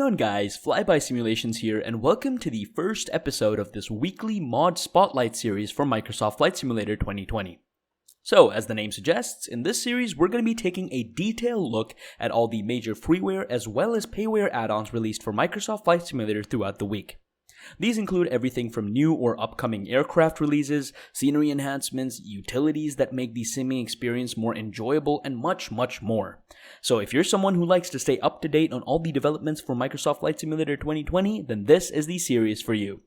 on guys, Flyby Simulations here, and welcome to the first episode of this weekly mod spotlight series for Microsoft Flight Simulator 2020. So, as the name suggests, in this series we're going to be taking a detailed look at all the major freeware as well as payware add-ons released for Microsoft Flight Simulator throughout the week. These include everything from new or upcoming aircraft releases, scenery enhancements, utilities that make the simming experience more enjoyable, and much, much more. So if you're someone who likes to stay up to date on all the developments for Microsoft Flight Simulator 2020, then this is the series for you.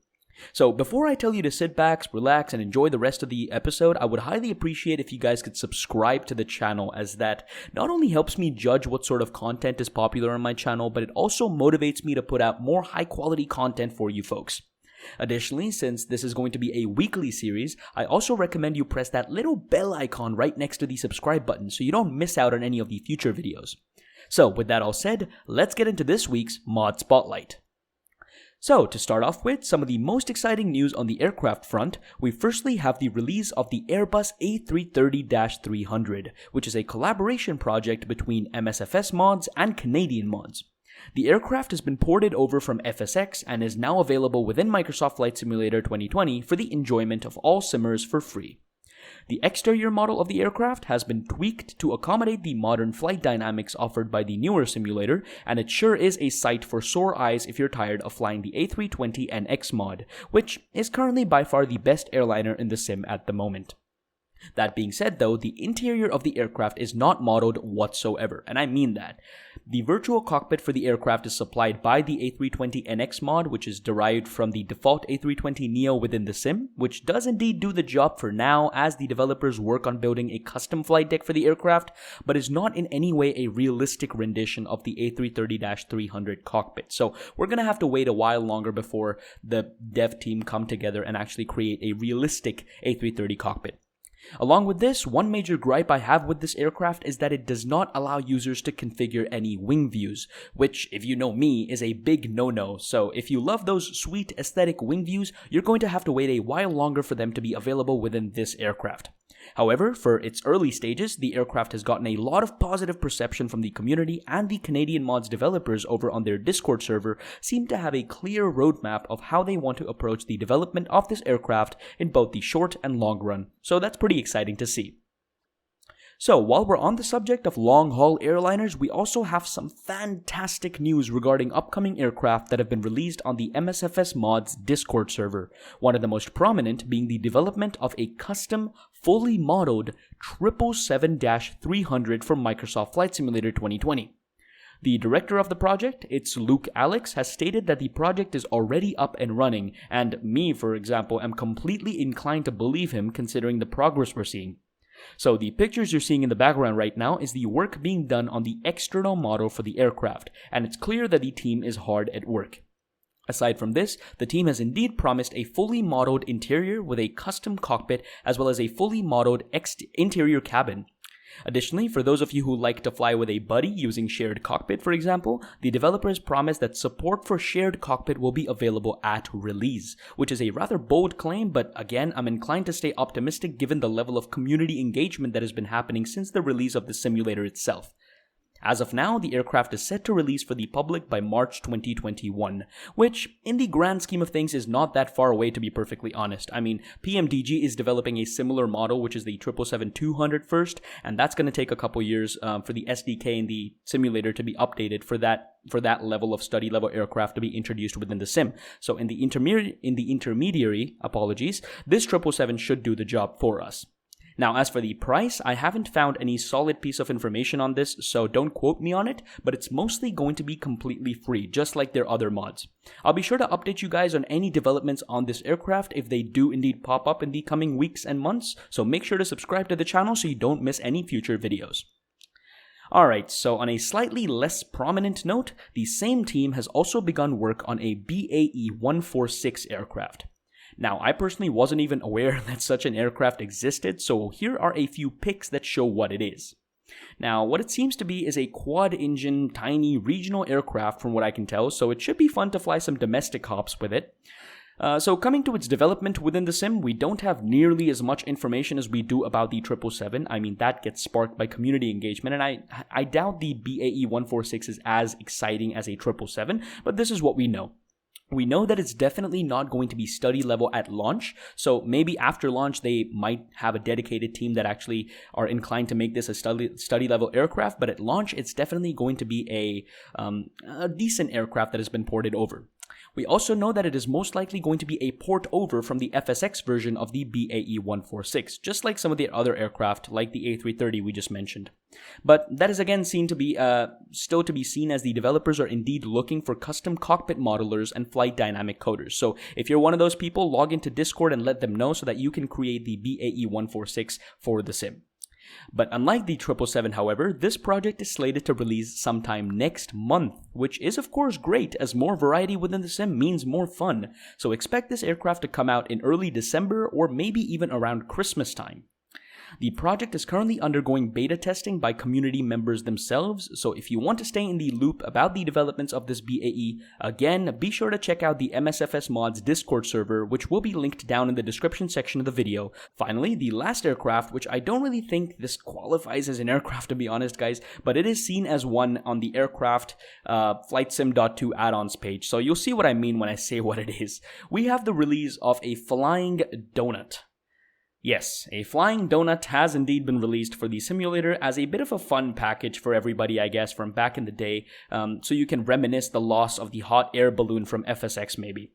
So before I tell you to sit back, relax, and enjoy the rest of the episode, I would highly appreciate if you guys could subscribe to the channel, as that not only helps me judge what sort of content is popular on my channel, but it also motivates me to put out more high quality content for you folks. Additionally, since this is going to be a weekly series, I also recommend you press that little bell icon right next to the subscribe button so you don't miss out on any of the future videos. So with that all said, let's get into this week's Mod Spotlight. So, to start off with, some of the most exciting news on the aircraft front, we firstly have the release of the Airbus A330-300, which is a collaboration project between Msfs mods and Canadian mods. The aircraft has been ported over from FSX and is now available within Microsoft Flight Simulator 2020 for the enjoyment of all simmers for free. The exterior model of the aircraft has been tweaked to accommodate the modern flight dynamics offered by the newer simulator, and it sure is a sight for sore eyes if you're tired of flying the A320NX mod, which is currently by far the best airliner in the sim at the moment. That being said though, the interior of the aircraft is not modeled whatsoever, and I mean that. The virtual cockpit for the aircraft is supplied by the A320NX mod, which is derived from the default A320neo within the sim, which does indeed do the job for now as the developers work on building a custom flight deck for the aircraft, but is not in any way a realistic rendition of the A330-300 cockpit. So we're going to have to wait a while longer before the dev team come together and actually create a realistic A330 cockpit. Along with this, one major gripe I have with this aircraft is that it does not allow users to configure any wing views, which, if you know me, is a big no-no. So if you love those sweet aesthetic wing views, you're going to have to wait a while longer for them to be available within this aircraft. However, for its early stages, the aircraft has gotten a lot of positive perception from the community, and the Canadian mods developers over on their Discord server seem to have a clear roadmap of how they want to approach the development of this aircraft in both the short and long run. So that's pretty exciting to see. So, while we're on the subject of long-haul airliners, we also have some fantastic news regarding upcoming aircraft that have been released on the Msfs mods Discord server, one of the most prominent being the development of a custom, fully modeled 777-300 for Microsoft Flight Simulator 2020. The director of the project, it's Luke Alex, has stated that the project is already up and running, and me, for example, am completely inclined to believe him considering the progress we're seeing. So the pictures you're seeing in the background right now is the work being done on the external model for the aircraft, and it's clear that the team is hard at work. Aside from this, the team has indeed promised a fully modeled interior with a custom cockpit as well as a fully modeled interior cabin. Additionally, for those of you who like to fly with a buddy using shared cockpit, for example, the developers promise that support for shared cockpit will be available at release, which is a rather bold claim, but again, I'm inclined to stay optimistic given the level of community engagement that has been happening since the release of the simulator itself. As of now, the aircraft is set to release for the public by March 2021, which, in the grand scheme of things, is not that far away to be perfectly honest. I mean, PMDG is developing a similar model, which is the 777-200 first, and that's going to take a couple years for the SDK and the simulator to be updated for that level of study level aircraft to be introduced within the sim. So in the intermediary, this 777 should do the job for us. Now, as for the price, I haven't found any solid piece of information on this, so don't quote me on it, but it's mostly going to be completely free, just like their other mods. I'll be sure to update you guys on any developments on this aircraft if they do indeed pop up in the coming weeks and months, so make sure to subscribe to the channel so you don't miss any future videos. Alright, so on a slightly less prominent note, the same team has also begun work on a BAE 146 aircraft. Now, I personally wasn't even aware that such an aircraft existed, so here are a few pics that show what it is. Now, what it seems to be is a quad-engine, tiny regional aircraft from what I can tell, so it should be fun to fly some domestic hops with it. So coming to its development within the sim, we don't have nearly as much information as we do about the 777. I mean, that gets sparked by community engagement, and I doubt the BAE 146 is as exciting as a 777, but this is what we know. We know that it's definitely not going to be study level at launch, so maybe after launch they might have a dedicated team that actually are inclined to make this a study level aircraft, but at launch it's definitely going to be a decent aircraft that has been ported over. We also know that it is most likely going to be a port over from the FSX version of the BAE 146, just like some of the other aircraft like the A330 we just mentioned. But that is again seen to be still to be seen, as the developers are indeed looking for custom cockpit modelers and flight dynamic coders. So if you're one of those people, log into Discord and let them know so that you can create the BAE 146 for the sim. But unlike the 777, however, this project is slated to release sometime next month, which is of course great, as more variety within the sim means more fun. So expect this aircraft to come out in early December or maybe even around Christmas time. The project is currently undergoing beta testing by community members themselves, so if you want to stay in the loop about the developments of this BAE, again, be sure to check out the Msfs mods Discord server, which will be linked down in the description section of the video. Finally, the last aircraft, which I don't really think this qualifies as an aircraft to be honest guys, but it is seen as one on the aircraft FlightSim.2 add-ons page, so you'll see what I mean when I say what it is. We have the release of a flying donut. Yes, a flying donut has indeed been released for the simulator as a bit of a fun package for everybody, I guess, from back in the day, so you can reminisce the loss of the hot air balloon from FSX maybe.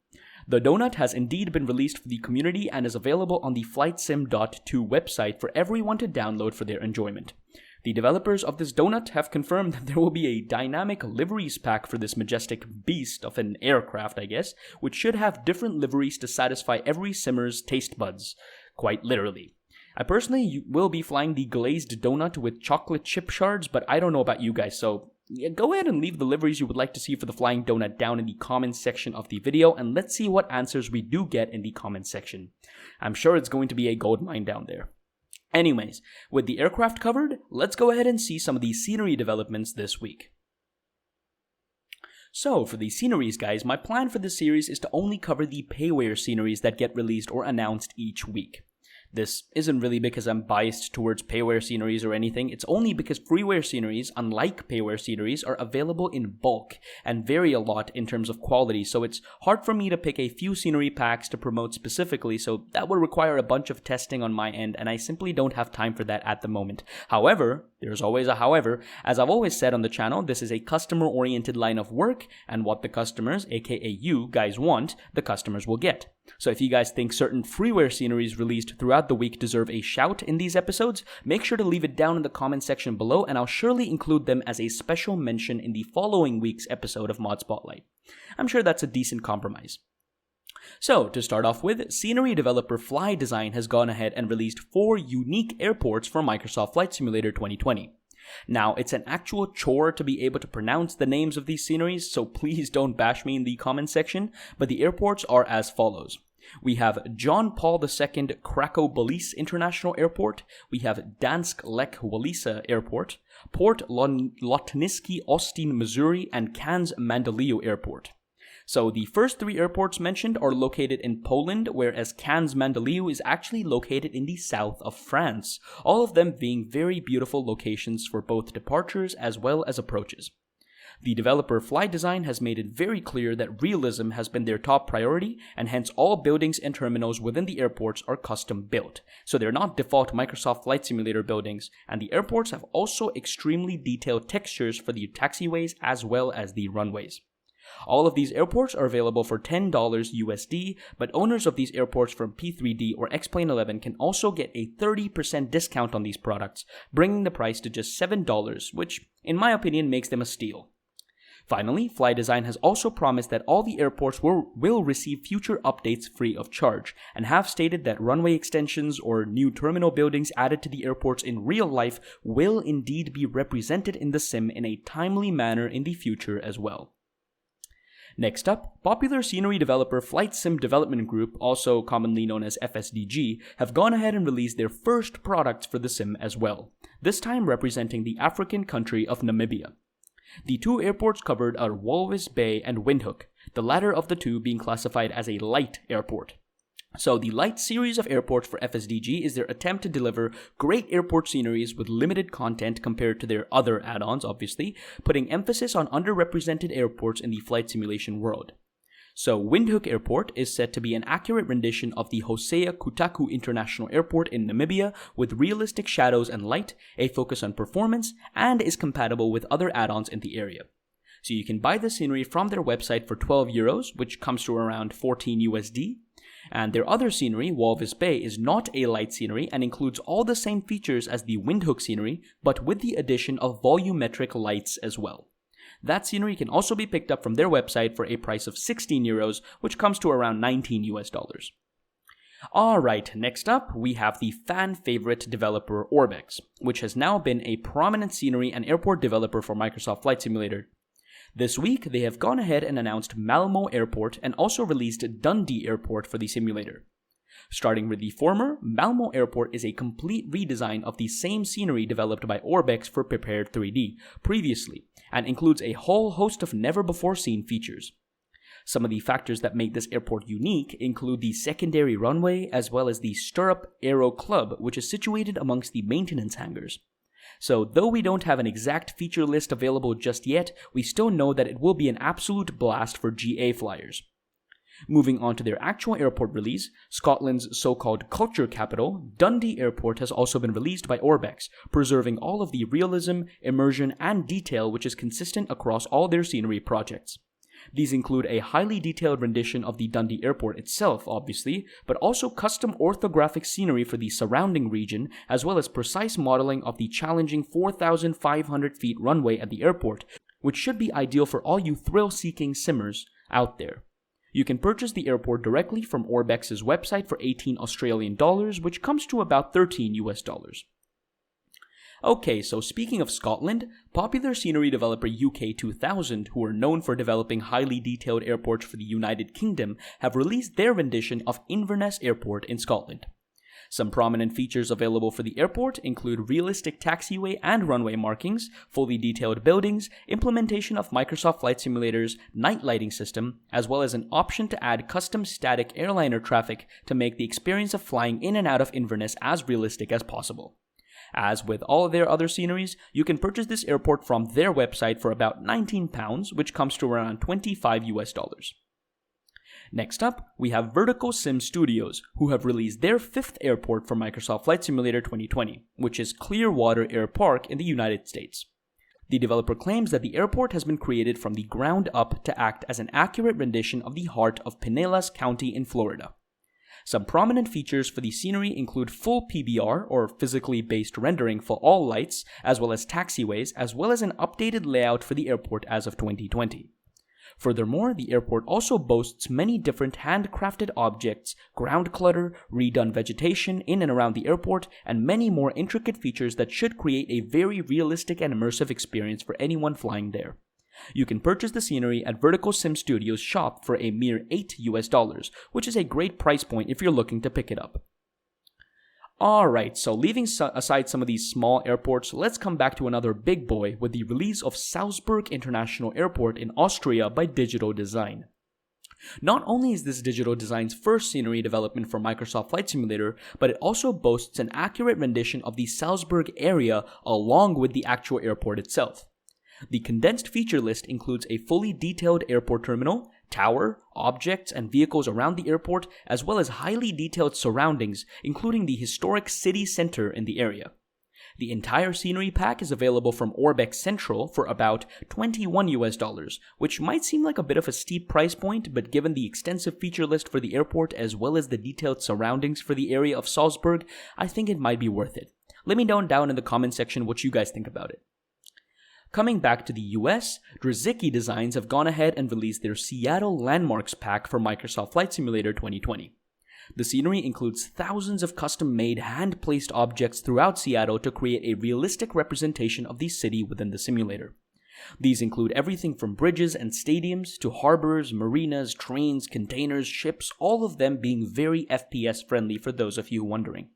The donut has indeed been released for the community and is available on the FlightSim.2 website for everyone to download for their enjoyment. The developers of this donut have confirmed that there will be a dynamic liveries pack for this majestic beast of an aircraft, I guess, which should have different liveries to satisfy every simmer's taste buds. Quite literally. I personally will be flying the glazed donut with chocolate chip shards, but I don't know about you guys, so go ahead and leave the liveries you would like to see for the flying donut down in the comments section of the video, and let's see what answers we do get in the comments section. I'm sure it's going to be a goldmine down there. Anyways, with the aircraft covered, let's go ahead and see some of the scenery developments this week. So, for the sceneries guys, my plan for this series is to only cover the payware sceneries that get released or announced each week. This isn't really because I'm biased towards payware sceneries or anything, it's only because freeware sceneries, unlike payware sceneries, are available in bulk and vary a lot in terms of quality, so it's hard for me to pick a few scenery packs to promote specifically, so that would require a bunch of testing on my end, and I simply don't have time for that at the moment. However, there's always a however, as I've always said on the channel, this is a customer-oriented line of work, and what the customers, aka you guys want, the customers will get. So if you guys think certain freeware sceneries released throughout the week deserve a shout in these episodes, make sure to leave it down in the comment section below and I'll surely include them as a special mention in the following week's episode of Mod Spotlight. I'm sure that's a decent compromise. So, to start off with, scenery developer FlyDesign has gone ahead and released 4 unique airports for Microsoft Flight Simulator 2020. Now, it's an actual chore to be able to pronounce the names of these sceneries, so please don't bash me in the comment section, but the airports are as follows. We have John Paul II Krakow-Balice International Airport, we have Dansk Lech Walesa Airport, Port Lotniski Austin, Missouri, and Cannes Mandaluyong Airport. So the first 3 airports mentioned are located in Poland, whereas Cannes Mandaluyong is actually located in the south of France, all of them being very beautiful locations for both departures as well as approaches. The developer FlyDesign has made it very clear that realism has been their top priority, and hence all buildings and terminals within the airports are custom built. So they're not default Microsoft Flight Simulator buildings, and the airports have also extremely detailed textures for the taxiways as well as the runways. All of these airports are available for $10 USD, but owners of these airports from P3D or X-Plane 11 can also get a 30% discount on these products, bringing the price to just $7, which, in my opinion, makes them a steal. Finally, FlyDesign has also promised that all the airports will receive future updates free of charge, and have stated that runway extensions or new terminal buildings added to the airports in real life will indeed be represented in the sim in a timely manner in the future as well. Next up, popular scenery developer FlightSim Development Group, also commonly known as FSDG, have gone ahead and released their first products for the sim as well, this time representing the African country of Namibia. The two airports covered are Walvis Bay and Windhoek, the latter of the two being classified as a light airport. So the light series of airports for FSDG is their attempt to deliver great airport sceneries with limited content compared to their other add-ons, obviously, putting emphasis on underrepresented airports in the flight simulation world. So Windhoek Airport is said to be an accurate rendition of the Hosea Kutaku International Airport in Namibia with realistic shadows and light, a focus on performance, and is compatible with other add-ons in the area. So you can buy the scenery from their website for €12, which comes to around 14 USD. And their other scenery, Walvis Bay, is not a light scenery and includes all the same features as the Windhoek scenery, but with the addition of volumetric lights as well. That scenery can also be picked up from their website for a price of €16, which comes to around 19 US dollars. Alright, next up, we have the fan favorite developer ORBX, which has now been a prominent scenery and airport developer for Microsoft Flight Simulator. This week, they have gone ahead and announced Malmo Airport and also released Dundee Airport for the simulator. Starting with the former, Malmo Airport is a complete redesign of the same scenery developed by ORBX for Prepared 3D previously, and includes a whole host of never-before-seen features. Some of the factors that make this airport unique include the secondary runway as well as the Stirrup Aero Club, which is situated amongst the maintenance hangars. So, though we don't have an exact feature list available just yet, we still know that it will be an absolute blast for GA flyers. Moving on to their actual airport release, Scotland's so-called culture capital, Dundee Airport has also been released by ORBX, preserving all of the realism, immersion, and detail which is consistent across all their scenery projects. These include a highly detailed rendition of the Dundee Airport itself, obviously, but also custom orthographic scenery for the surrounding region, as well as precise modeling of the challenging 4,500 feet runway at the airport, which should be ideal for all you thrill-seeking simmers out there. You can purchase the airport directly from ORBX's website for 18 Australian dollars, which comes to about 13 US dollars. Okay, so speaking of Scotland, popular scenery developer UK2000, who are known for developing highly detailed airports for the United Kingdom, have released their rendition of Inverness Airport in Scotland. Some prominent features available for the airport include realistic taxiway and runway markings, fully detailed buildings, implementation of Microsoft Flight Simulator's night lighting system, as well as an option to add custom static airliner traffic to make the experience of flying in and out of Inverness as realistic as possible. As with all of their other sceneries, you can purchase this airport from their website for about £19, which comes to around 25 US dollars. Next up, we have VerticalSim Studios, who have released their fifth airport for Microsoft Flight Simulator 2020, which is Clearwater Air Park in the United States. The developer claims that the airport has been created from the ground up to act as an accurate rendition of the heart of Pinellas County in Florida. Some prominent features for the scenery include full PBR, or physically based rendering for all lights, as well as taxiways, as well as an updated layout for the airport as of 2020. Furthermore, the airport also boasts many different handcrafted objects, ground clutter, redone vegetation in and around the airport, and many more intricate features that should create a very realistic and immersive experience for anyone flying there. You can purchase the scenery at VerticalSim Studios' shop for a mere $8 US, which is a great price point if you're looking to pick it up. Alright, so leaving aside some of these small airports, let's come back to another big boy with the release of Salzburg International Airport in Austria by Digital Design. Not only is this Digital Design's first scenery development for Microsoft Flight Simulator, but it also boasts an accurate rendition of the Salzburg area along with the actual airport itself. The condensed feature list includes a fully detailed airport terminal, tower, objects, and vehicles around the airport, as well as highly detailed surroundings, including the historic city center in the area. The entire scenery pack is available from ORBX Central for about $21 US, which might seem like a bit of a steep price point, but given the extensive feature list for the airport as well as the detailed surroundings for the area of Salzburg, I think it might be worth it. Let me know down in the comment section what you guys think about it. Coming back to the US, Drzeweicki Designs have gone ahead and released their Seattle Landmarks pack for Microsoft Flight Simulator 2020. The scenery includes thousands of custom-made, hand-placed objects throughout Seattle to create a realistic representation of the city within the simulator. These include everything from bridges and stadiums to harbors, marinas, trains, containers, ships, all of them being very FPS friendly for those of you wondering,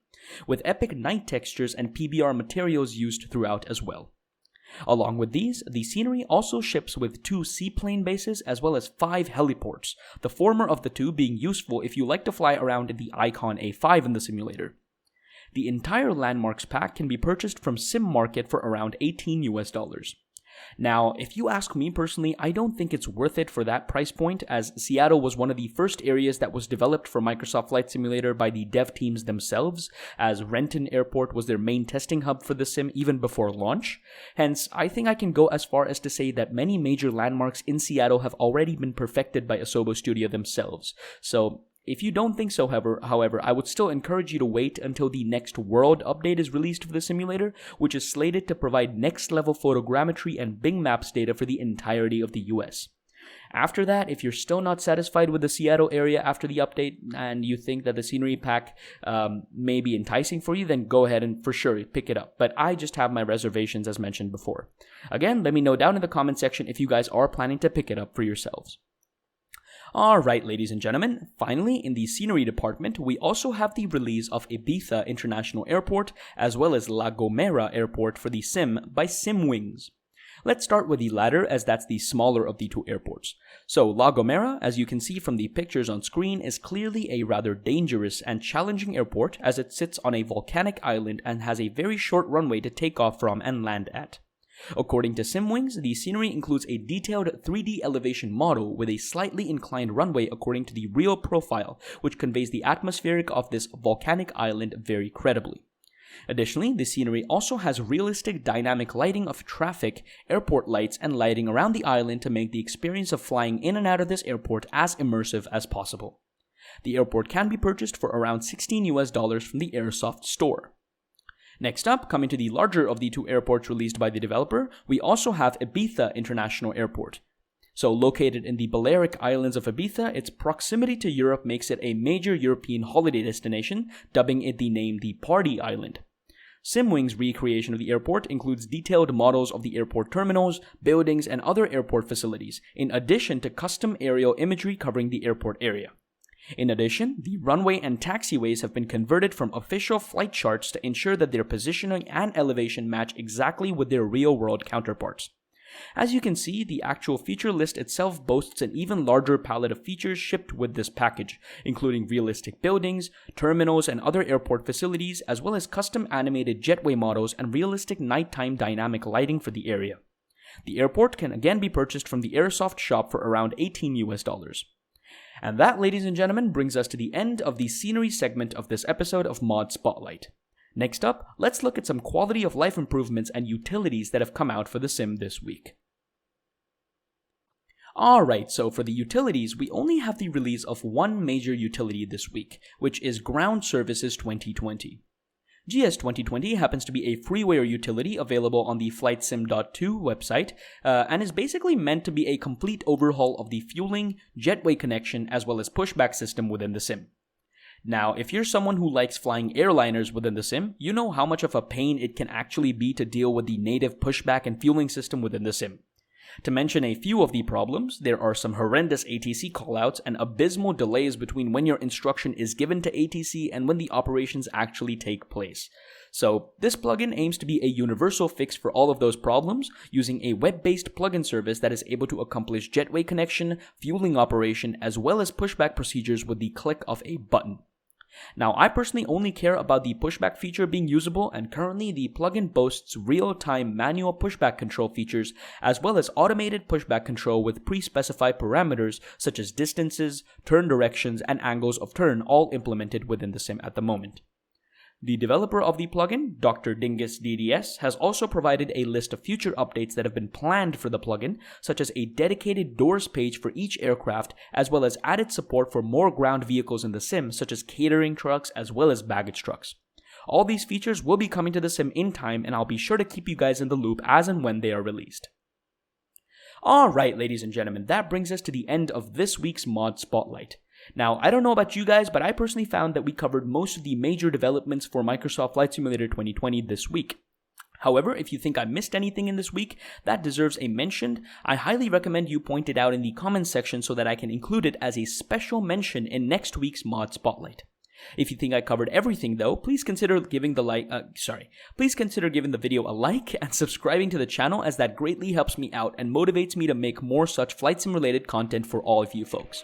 with epic night textures and PBR materials used throughout as well. Along with these, the Scenery also ships with 2 seaplane bases as well as 5 heliports, the former of the 2 being useful if you like to fly around in the Icon A5 in the simulator. The entire Landmarks pack can be purchased from Sim Market for around $18. Now, if you ask me personally, I don't think it's worth it for that price point, as Seattle was one of the first areas that was developed for Microsoft Flight Simulator by the dev teams themselves, as Renton Airport was their main testing hub for the sim even before launch. Hence, I think I can go as far as to say that many major landmarks in Seattle have already been perfected by Asobo Studio themselves. So, if you don't think so, however, I would still encourage you to wait until the next World update is released for the simulator, which is slated to provide next-level photogrammetry and Bing Maps data for the entirety of the US. After that, if you're still not satisfied with the Seattle area after the update and you think that the Scenery pack may be enticing for you, then go ahead and for sure pick it up. But I just have my reservations as mentioned before. Again, let me know down in the comment section if you guys are planning to pick it up for yourselves. Alright, ladies and gentlemen, finally in the scenery department, we also have the release of Ibiza International Airport as well as La Gomera Airport for the sim by SimWings. Let's start with the latter, as that's the smaller of the 2 airports. So La Gomera, as you can see from the pictures on screen, is clearly a rather dangerous and challenging airport as it sits on a volcanic island and has a very short runway to take off from and land at. According to SimWings, the scenery includes a detailed 3D elevation model with a slightly inclined runway according to the real profile, which conveys the atmospheric of this volcanic island very credibly. Additionally, the scenery also has realistic dynamic lighting of traffic, airport lights, and lighting around the island to make the experience of flying in and out of this airport as immersive as possible. The airport can be purchased for around $16 from the Airsoft store. Next up, coming to the larger of the 2 airports released by the developer, we also have Ibiza International Airport. So located in the Balearic Islands of Ibiza, its proximity to Europe makes it a major European holiday destination, dubbing it the name the Party Island. SimWings' recreation of the airport includes detailed models of the airport terminals, buildings, and other airport facilities, in addition to custom aerial imagery covering the airport area. In addition, the runway and taxiways have been converted from official flight charts to ensure that their positioning and elevation match exactly with their real-world counterparts. As you can see, the actual feature list itself boasts an even larger palette of features shipped with this package, including realistic buildings, terminals, and other airport facilities, as well as custom animated jetway models and realistic nighttime dynamic lighting for the area. The airport can again be purchased from the Airsoft shop for around $18. And that, ladies and gentlemen, brings us to the end of the scenery segment of this episode of Mod Spotlight. Next up, let's look at some quality of life improvements and utilities that have come out for the sim this week. Alright, so for the utilities, we only have the release of one major utility this week, which is Ground Services 2020. GS 2020 happens to be a freeware utility available on the FlightSim.2 website, and is basically meant to be a complete overhaul of the fueling, jetway connection, as well as pushback system within the sim. Now, if you're someone who likes flying airliners within the sim, you know how much of a pain it can actually be to deal with the native pushback and fueling system within the sim. To mention a few of the problems, there are some horrendous ATC callouts and abysmal delays between when your instruction is given to ATC and when the operations actually take place. So, this plugin aims to be a universal fix for all of those problems, using a web-based plugin service that is able to accomplish jetway connection, fueling operation, as well as pushback procedures with the click of a button. Now, I personally only care about the pushback feature being usable, and currently the plugin boasts real-time manual pushback control features, as well as automated pushback control with pre-specified parameters such as distances, turn directions, and angles of turn, all implemented within the sim at the moment. The developer of the plugin, Dr. Dingus DDS, has also provided a list of future updates that have been planned for the plugin, such as a dedicated doors page for each aircraft, as well as added support for more ground vehicles in the sim, such as catering trucks as well as baggage trucks. All these features will be coming to the sim in time, and I'll be sure to keep you guys in the loop as and when they are released. Alright, ladies and gentlemen, that brings us to the end of this week's Mod Spotlight. Now, I don't know about you guys, but I personally found that we covered most of the major developments for Microsoft Flight Simulator 2020 this week. However, if you think I missed anything in this week that deserves a mention, I highly recommend you point it out in the comments section so that I can include it as a special mention in next week's Mod Spotlight. If you think I covered everything though, please consider giving the video a like and subscribing to the channel, as that greatly helps me out and motivates me to make more such flight sim related content for all of you folks.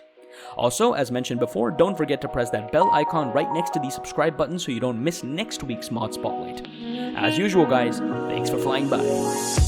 Also, as mentioned before, don't forget to press that bell icon right next to the subscribe button so you don't miss next week's Mod Spotlight. As usual guys, thanks for flying by.